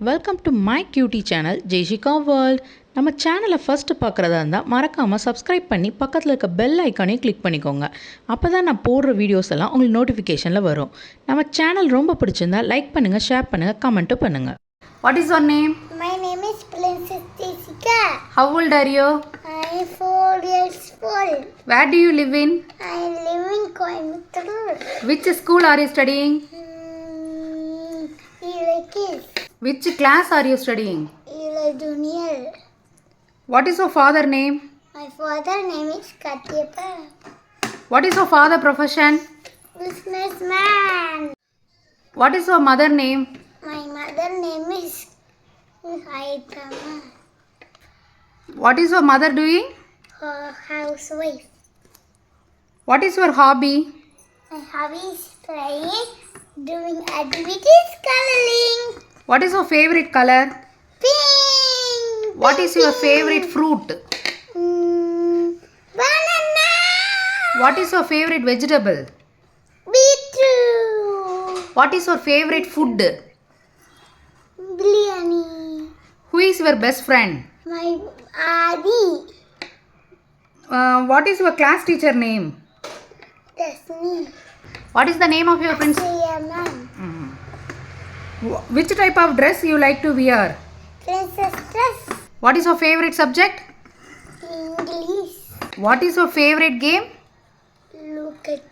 Welcome to my cutie channel Jaishika world. நம்ம சேனலை first பார்க்குறதா இருந்தால் மறக்காமல் சப்ஸ்கிரைப் பண்ணி பக்கத்தில் இருக்க பெல் ஐக்கானையும் கிளிக் பண்ணிக்கோங்க. அப்போ தான் நான் போடுற வீடியோஸ் எல்லாம் உங்களுக்கு நோட்டிஃபிகேஷனில் வரும். நம்ம சேனல் ரொம்ப பிடிச்சிருந்தா லைக் பண்ணுங்கள், ஷேர் பண்ணுங்கள், கமெண்ட்டும் பண்ணுங்கள். What is your name? My name is Princess Jessica. How old are you? I am 4 years old. Where do you live in? I live in Coimbatore. Which school are you studying? Kids. Which class are you studying? Junior. What is your father name? My father name is Katyapa. What is your father profession? Businessman. What is your mother name? My mother name is Haitama. What is your mother doing? Her housewife. What is your hobby? My hobby is playing, doing activities, coloring. What is your favorite color? Pink. What is your favorite fruit? Banana. What is your favorite vegetable? Beetroot. What is your favorite food? Biryani. Who is your best friend? My Adi. What is your class teacher name? Destiny. What is the name of your prince? Sayaman. Which type of dress you like to wear? Princess dress. What is your favorite subject? English. What is your favorite game? Look at